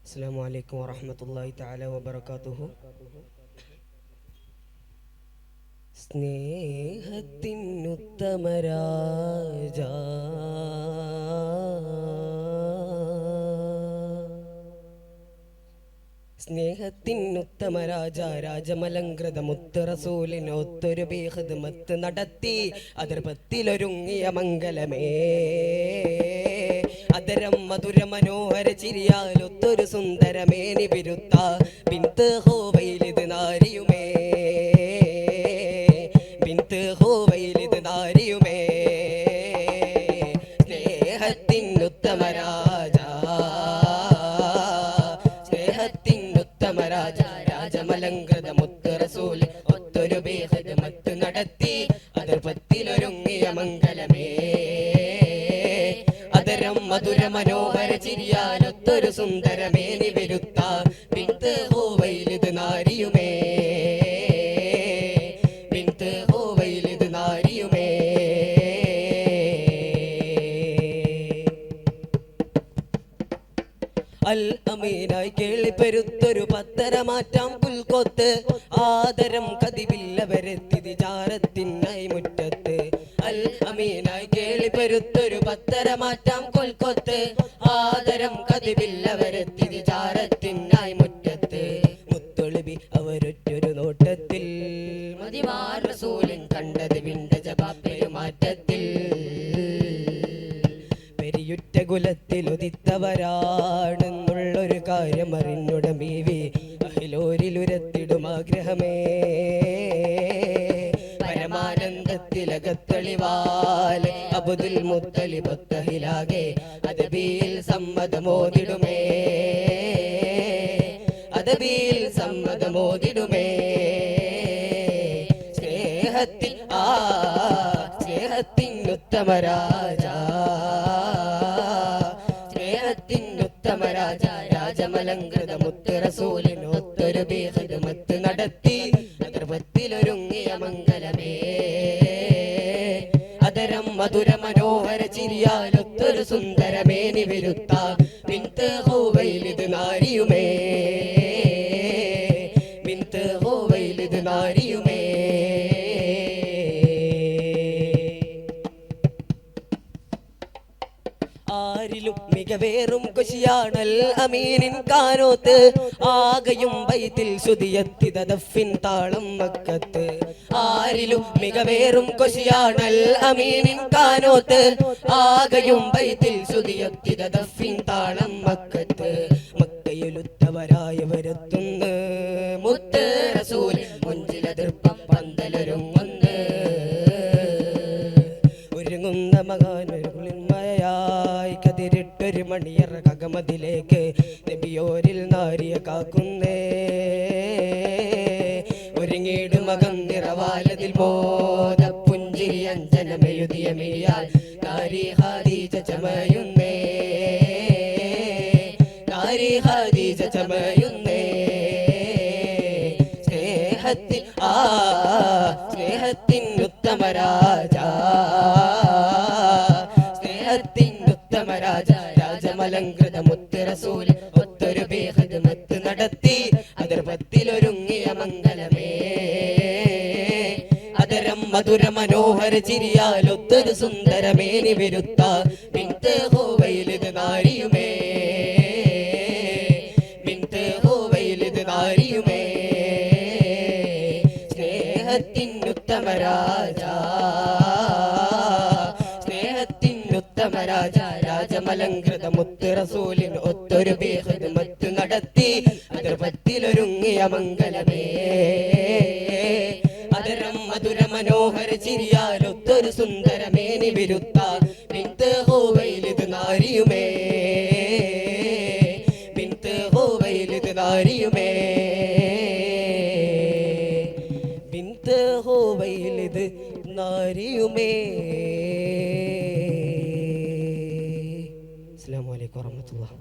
അസ്സലാമു അലൈക്കും വറഹ്മത്തുള്ളാഹി തആല വബറകാതുഹു. സ്നേഹത്തിനുത്തമരാജ സ്നേഹത്തിനുത്തമരാജ രാജമലങ്കൃത മുത്ത് റസൂലിനൊത്തൊരു ബിഖിദ്മത്ത് നടത്തി അതിർപ്പത്തിലൊരുങ്ങിയ മംഗലമേ അതരം മധുര മനോഹര ചിരിയാലൊത്തൊരു സുന്ദരമേനി വിരുത്ത ബിന്ത് ഹുവൈലിദ് നാരിയുമേ ബിന്ത് ഹുവൈലിദ് നാരിയുമേ സ്നേഹത്തിനുത്തമരാജ സ്നേഹത്തിനുത്തമരാജ രാജമലങ്കൃത മുത്ത് റസൂൽ ഒത്തൊരു ബിഖിദ്മത്ത് നടത്തി അതിർപ്പത്തിലൊരുങ്ങിയ മംഗലമേ അതരം മധുര മനോഹര ചിരിയാലൊത്തൊരു സുന്ദരമേനി വിരുത്ത ബിന്ത് ഹുവൈലിദ് നാരിയുമേ ബിന്ത് ഹുവൈലിദ് നാരിയുമേ അൽ അമീനായി കേളിപ്പെരുത്തൊരു പത്തരമാറ്റാം പുൽക്കൊത്ത് ആദരം കതിവില്ലവരെത്തി വിചാരത്തിനായി മുറ്റത്ത് അൽ അമീനായി കേളിപ്പെരുത്തൊരു പത്തരമാറ്റാം കൊൽക്കൊത്ത് ആദരം കതിവില്ലവരെത്തി വിചാരത്തിനായി മുറ്റത്ത് മുത്തൊളിബി അവരൊറ്റൊരു നോട്ടത്തിൽ മദിവാർ റസൂലിൻ കണ്ടത് വിണ്ടജ പെരുമാറ്റത്തിൽ പെരിയുറ്റ കുലത്തിൽ ഉദിത്തവരാണെന്നുള്ളൊരു കാര്യം അറിഞ്ഞുട ബീവി അഹിലോരിലുരത്തിടും ആഗ്രഹമേ പരമാനന്ദത്തിലകത്തളിവാലെ അബ്ദുൽ മുത്തലിബത്തഹിലാകെ അദബിയിൽ സമ്മതമോദിടുമേ അദബിയിൽ സമ്മതമോദിടുമേ സ്നേഹത്തിനുത്തമരാജ സ്നേഹത്തിനുത്തമരാജ രാജമലങ്കൃത മുത്ത് റസൂലിനൊത്തൊരു ബിഖിദ്മത്ത് നടത്തി അതിർപ്പത്തിലൊരുങ്ങിയ മംഗലമേ അതരം മധുര മനോഹര ചിരിയാലൊത്തൊരു സുന്ദരമേനി വിരുത്ത ബിന്ത് ഹുവൈലിദ് നാരിയുമേ ബിന്ത് ഹുവൈലിദ് നാരിയുമേ ആരിലും മികവേറും കുശിയാണൽ അമീനിൻ കാനോത്ത് ആകയും ബൈത്തിൽ ശ്രുതിയെത്തിതഫിൻ താളം മക്കത്ത് ആരിലും മികവേറും കുശിയാണൽ അമീനിൻ കാനോത്ത് ആകയും ബൈത്തിൽ ശ്രുതിയെത്തിതഫിൻ താളം മക്കത്ത് മക്കയിലുത്തവരായവരെത്തുന്നു മുത്ത് റസൂൽ മുഞ്ചിലതിർപ്പം പന്തലൊരുങ്ങുന്നു ഒരുങ്ങുന്ന മകാനൊരുളിന്മയായി കതിരിട്ടൊരു മണിയറ കകമതിലേക്ക് നബിയോരിൽ നാരിയ കാക്കുന്നേ ഒരുങ്ങിയിടു മകം നിറവാലതിൽ ബോധ പുഞ്ചിരി അഞ്ജനമെഴുതിയ മിഴിയാൽ നാരി ഖദീജ ചമയുന്നേ നാരി ഖദീജ ചമയുന്നേ സ്നേഹത്തിനുത്തമരാജ സ്നേഹത്തിനുത്തമരാജ രാജമലങ്കൃത മുത്ത് റസൂൽ ഒത്തൊരു ബിഖിദ്മത്ത് നടത്തി അതിർപ്പത്തിലൊരുങ്ങിയ മംഗലമേ അതരം മധുര മനോഹര ചിരിയാലൊത്തൊരു സുന്ദരമേനി വിരുത്ത ബിന്ത് ഹുവൈലിദ് നാരിയുമേ ബിന്ത് ഹുവൈലിദ് നാരിയുമേ സ്നേഹത്തിനുത്തമരാജ സ്നേഹത്തിനുത്തമരാജ രാജമലങ്കൃത മുത്ത് റസൂലിന് ഒത്തൊരു ബിഖിദ്മത്ത് നടത്തി അതിർപ്പത്തിലൊരുങ്ങിയ മംഗലമേ അതരം മധുര മനോഹര ചിരിയാലൊത്തൊരു സുന്ദരമേനി വിരുത്ത ബിന്ത് ഹുവൈലിദ് നാരിയുമേ ബിന്ത് ഹുവൈലിദ് നാരിയുമേ ബിന്ത് ഹുവൈലിദ് നാരിയുമേ. അസ്സലാമു അലൈക്കും വറഹ്മത്തുള്ളാഹി.